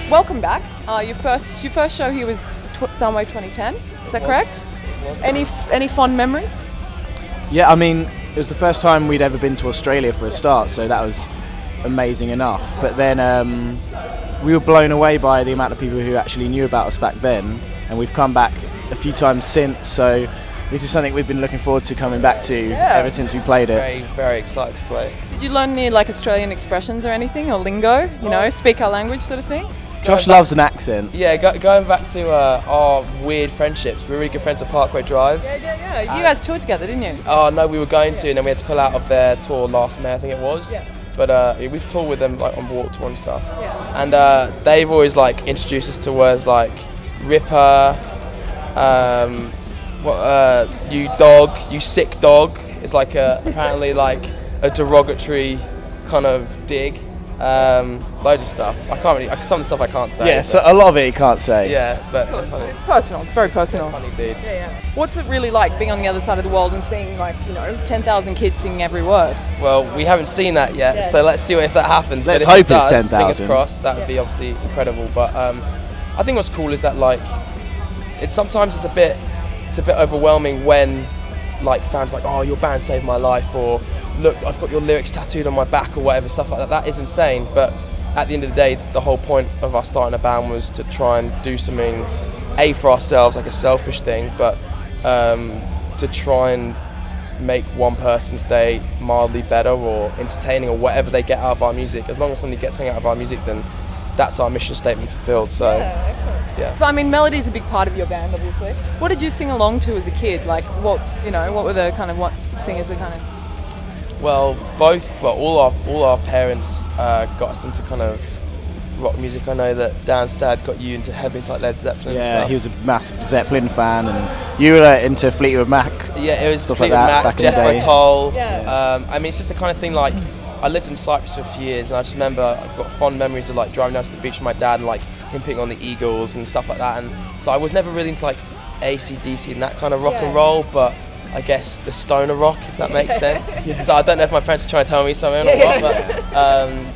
Welcome back. Your first show here was Soundwave 2010. Is that correct? Any fond memories? Yeah, I mean, it was the first time we'd ever been to Australia for a start, so that was amazing enough. But then we were blown away by the amount of people who actually knew about us back then, and we've come back a few times since. So this is something we've been looking forward to coming back to ever since we played it. Very, very excited to play. Did you learn any like Australian expressions or anything, or lingo? You know, speak our language sort of thing? Josh loves an accent. Yeah, going back to our weird friendships, we were really good friends at Parkway Drive. Yeah. You guys toured together, didn't you? Oh no, we were going to, and then we had to pull out of their tour last May, I think it was. Yeah. But we've toured with them like on Walk Tour and stuff. Yeah. And they've always like introduced us to words like ripper, you dog, you sick dog. It's like apparently like a derogatory kind of dig. Loads of stuff. I can't really. Some of the stuff I can't say. Yeah, so a lot of it you can't say. Yeah, but it's personal. It's very personal. Funny dudes. Yeah. What's it really like being on the other side of the world and seeing 10,000 kids singing every word? Well, we haven't seen that yet, so let's see if that happens. Let's but if hope it's 10,000. Fingers crossed. That would be obviously incredible. But I think what's cool is that like sometimes it's a bit overwhelming when like fans like, oh, your band saved my life, or look, I've got your lyrics tattooed on my back, or whatever, stuff like that. That is insane, but at the end of the day, the whole point of us starting a band was to try and do something, for ourselves, like a selfish thing, but to try and make one person's day mildly better or entertaining or whatever they get out of our music. As long as somebody gets something out of our music, then that's our mission statement fulfilled. So, yeah. But I mean, melody's a big part of your band, obviously. What did you sing along to as a kid? Like, what were the kind of what singers are kind of? Well, all our parents got us into kind of rock music. I know that Dan's dad got you into heavy, like Led Zeppelin and stuff. Yeah, he was a massive Zeppelin fan, and you were into Fleetwood Mac. Yeah, it was stuff Fleetwood like that, Mac, back in the day. Jethro Tull. Yeah. I mean, it's just the kind of thing like, I lived in Cyprus for a few years, and I just remember I've got fond memories of like driving down to the beach with my dad and like him putting on the Eagles and stuff like that. And so I was never really into like AC/DC and that kind of rock and roll, but I guess the stoner rock, if that makes sense. So I don't know if my parents are trying to tell me something or what,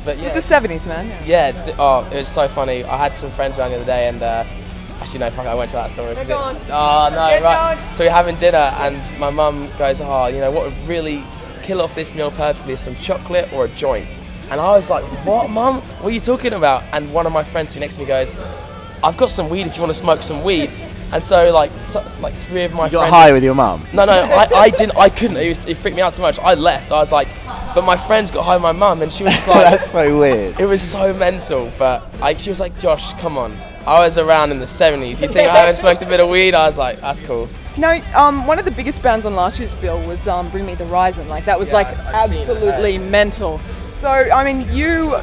but yeah. It's the 70s, man. Yeah, it was so funny. I had some friends around the other day, and actually no, fuck, I went to that story. Go on. Oh no, right. So we're having dinner, and my mum goes, oh, you know what would really kill off this meal perfectly is some chocolate or a joint. And I was like, what, Mum? What are you talking about? And one of my friends sitting next to me goes, I've got some weed if you want to smoke some weed. And so like three of my friends... You got high with your mum? No, I didn't. I couldn't. It freaked me out too much. I left. I was like, but my friends got high with my mum, and she was just like... That's so weird. It was so mental, but she was like, Josh, come on. I was around in the 70s. You think I haven't smoked a bit of weed? I was like, that's cool. You know, one of the biggest bands on last year's bill was Bring Me the Horizon. Like, that was absolutely mental. So, I mean, you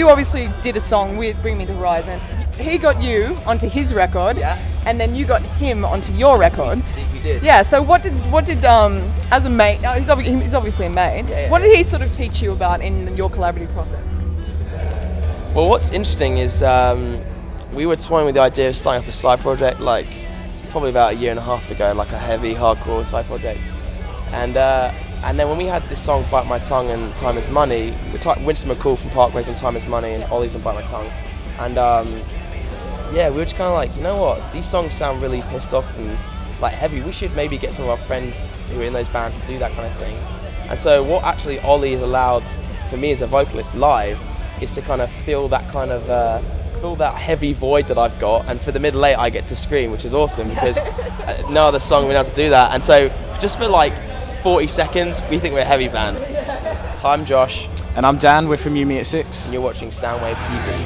obviously did a song with Bring Me the Horizon. He got you onto his record, and then you got him onto your record. We did. Yeah. So what did as a mate? He's obviously a mate. What did he sort of teach you about in your collaborative process? Well, what's interesting is we were toying with the idea of starting up a side project, like probably about a year and a half ago, like a heavy, hardcore side project. And then when we had this song, Bite My Tongue and Time Is Money, Winston McCall from Parkways on Time Is Money and Ollie's on Bite My Tongue. And yeah, we were just kind of like, you know what, these songs sound really pissed off and like heavy. We should maybe get some of our friends who are in those bands to do that kind of thing. And so what actually Ollie has allowed for me as a vocalist live is to kind of fill that kind of fill that heavy void that I've got, and for the middle eight I get to scream, which is awesome because no other song been able to do that. And so just for like 40 seconds we think we're a heavy band. Hi, I'm Josh. And I'm Dan, we're from You Me at 6. And you're watching Soundwave TV.